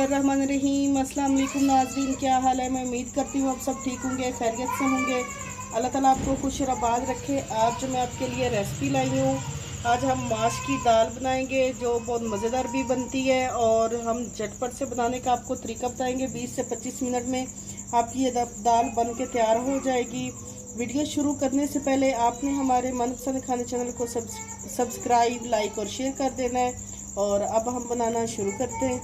बिस्मिल्लाहिर्रहमानिर्रहीम। अस्सलाम वालेकुम नाज़रीन, क्या हाल है। मैं उम्मीद करती हूँ आप सब ठीक होंगे, खैरियत से होंगे। अल्लाह ताला आपको खुश और आबाद रखे। आज जो मैं आपके लिए रेसिपी लाई हूँ, आज हम माश की दाल बनाएंगे जो बहुत मज़ेदार भी बनती है और हम झटपट से बनाने का आपको तरीका बताएंगे। 20 से 25 मिनट में आपकी ये दाल बन के तैयार हो जाएगी। वीडियो शुरू करने से पहले आपने हमारे मनपसंद खाने चैनल को सब्सक्राइब, लाइक और शेयर कर देना है। और अब हम बनाना शुरू करते हैं।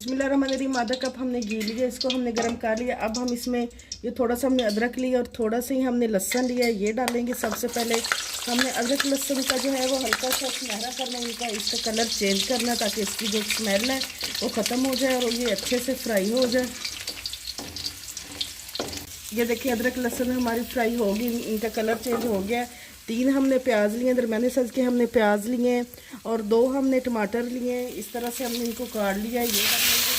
बिस्मिल्लाहिर्रहमानिर्रहीम। आधा कप हमने घी लिया, इसको हमने गर्म कर लिया। अब हम इसमें ये थोड़ा सा हमने अदरक लिया और थोड़ा सा ही हमने लहसुन लिया है, ये डालेंगे। सबसे पहले हमने अदरक लहसुन का जो है वो हल्का सा सुनहरा करना है, इनका इसका कलर चेंज करना ताकि इसकी जो स्मेल है वो ख़त्म हो जाए और ये अच्छे से फ्राई हो जाए। ये देखिए अदरक लहसुन हमारी फ्राई होगी, इनका कलर चेंज हो गया। 3 हमने प्याज लिए, दरमियाने साइज़ के हमने प्याज लिए हैं और 2 हमने टमाटर लिए हैं। इस तरह से हमने इनको काट लिया है, ये डाल लेंगे।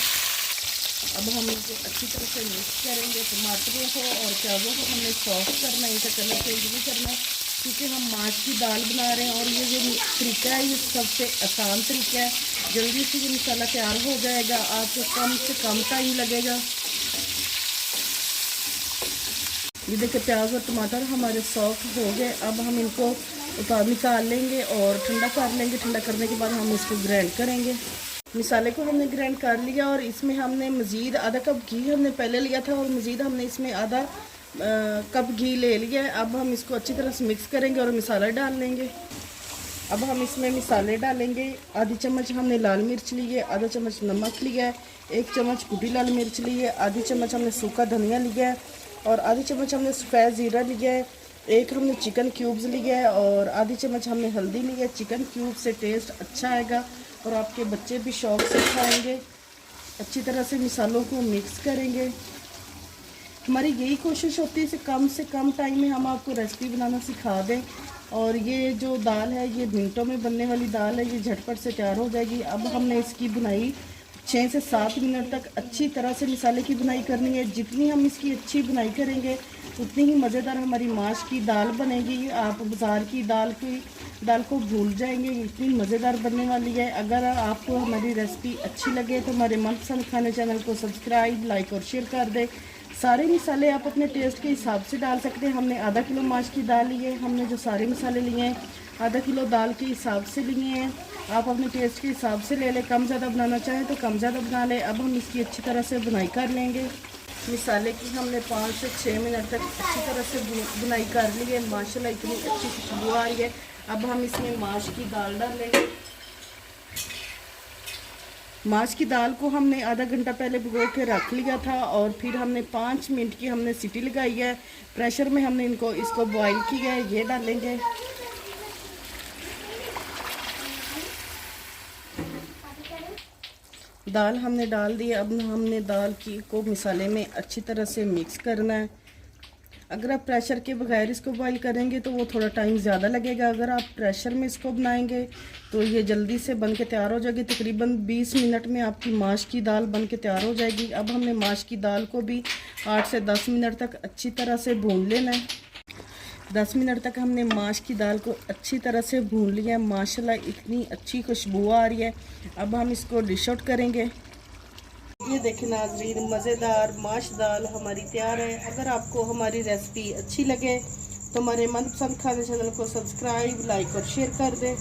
अब हम इनको अच्छी तरह से मिक्स करेंगे। टमाटरों को और प्याज़ों को हमने सॉफ्ट करना है, इनका कलर चेंज नहीं करना है क्योंकि हम माश की दाल बना रहे हैं। और ये जो तरीका है ये सबसे आसान तरीका है, जल्दी से ये मसाला तैयार हो जाएगा, आपको कम से कम टाइम लगेगा। ये देखिए प्याज और टमाटर हमारे सॉफ्ट हो गए। अब हम इनको निकाल लेंगे और ठंडा कर लेंगे। ठंडा करने के बाद हम इसको ग्राइंड करेंगे। मसाले को हमने ग्राइंड कर लिया और इसमें हमने मज़ीद आधा कप घी हमने पहले लिया था और मज़ीद हमने इसमें आधा कप घी ले लिया है। अब हम इसको अच्छी तरह से मिक्स करेंगे और मसाला डाल लेंगे। अब हम इसमें मसाले डालेंगे। आधी चम्मच हमने लाल मिर्च ली है, आधा चम्मच नमक लिया है, 1 चम्मच कुटी लाल मिर्च ली है, आधी चम्मच हमने सूखा धनिया लिया है और आधी चम्मच हमने सफ़ेद ज़ीरा लिया है, 1 हमने चिकन क्यूब्स लिया है और आधी चम्मच हमने हल्दी ली है। चिकन क्यूब से टेस्ट अच्छा आएगा और आपके बच्चे भी शौक़ से खाएंगे। अच्छी तरह से मसालों को मिक्स करेंगे। हमारी यही कोशिश होती है कि कम से कम टाइम में हम आपको रेसिपी बनाना सिखा दें। और ये जो दाल है ये मिनटों में बनने वाली दाल है, ये झटपट से तैयार हो जाएगी। अब हमने इसकी बुनाई 6 से 7 मिनट तक अच्छी तरह से मसाले की बुनाई करनी है। जितनी हम इसकी अच्छी बुनाई करेंगे उतनी ही मज़ेदार हमारी माश की दाल बनेगी। आप बाज़ार की दाल को भूल जाएंगे, इतनी मज़ेदार बनने वाली है। अगर आपको हमारी रेसिपी अच्छी लगे तो हमारे मनपसंद खाने चैनल को सब्सक्राइब, लाइक और शेयर कर दें। सारे मसाले आप अपने टेस्ट के हिसाब से डाल सकते हैं। हमने आधा किलो माश की दाल ली है, हमने जो सारे मसाले लिए हैं आधा किलो दाल के हिसाब से लिए हैं। आप अपने टेस्ट के हिसाब से ले लें, कम ज़्यादा बनाना चाहें तो कम ज़्यादा बना लें। अब हम इसकी अच्छी तरह से बुनाई कर लेंगे। मसाले की हमने 5 से 6 मिनट तक अच्छी तरह से बुनाई कर ली है। माशाल्लाह इतनी अच्छी खुशबू आ रही है। अब हम इसमें माश की दाल डालेंगे। माश की दाल को हमने आधा घंटा पहले भिगो के रख लिया था और फिर हमने 5 मिनट की हमने सीटी लगाई है। प्रेशर में हमने इसको बॉईल किया है, ये डालेंगे। दाल हमने डाल दी। अब हमने दाल को मसाले में अच्छी तरह से मिक्स करना है। अगर आप प्रेशर के बगैर इसको बॉईल करेंगे तो वो थोड़ा टाइम ज़्यादा लगेगा। अगर आप प्रेशर में इसको बनाएंगे तो ये जल्दी से बन के तैयार हो जाएगी। तकरीबन 20 मिनट में आपकी माश की दाल बन के तैयार हो जाएगी। अब हमने माश की दाल को भी 8 से 10 मिनट तक अच्छी तरह से भून लेना है। 10 मिनट तक हमने माश की दाल को अच्छी तरह से भून लिया है। माशाल्लाह इतनी अच्छी खुशबू आ रही है। अब हम इसको डिश आउट करेंगे। ये देखें नाज़रीन, मज़ेदार माश दाल हमारी तैयार है। अगर आपको हमारी रेसिपी अच्छी लगे तो हमारे मनपसंद खाने चैनल को सब्सक्राइब, लाइक और शेयर कर दें।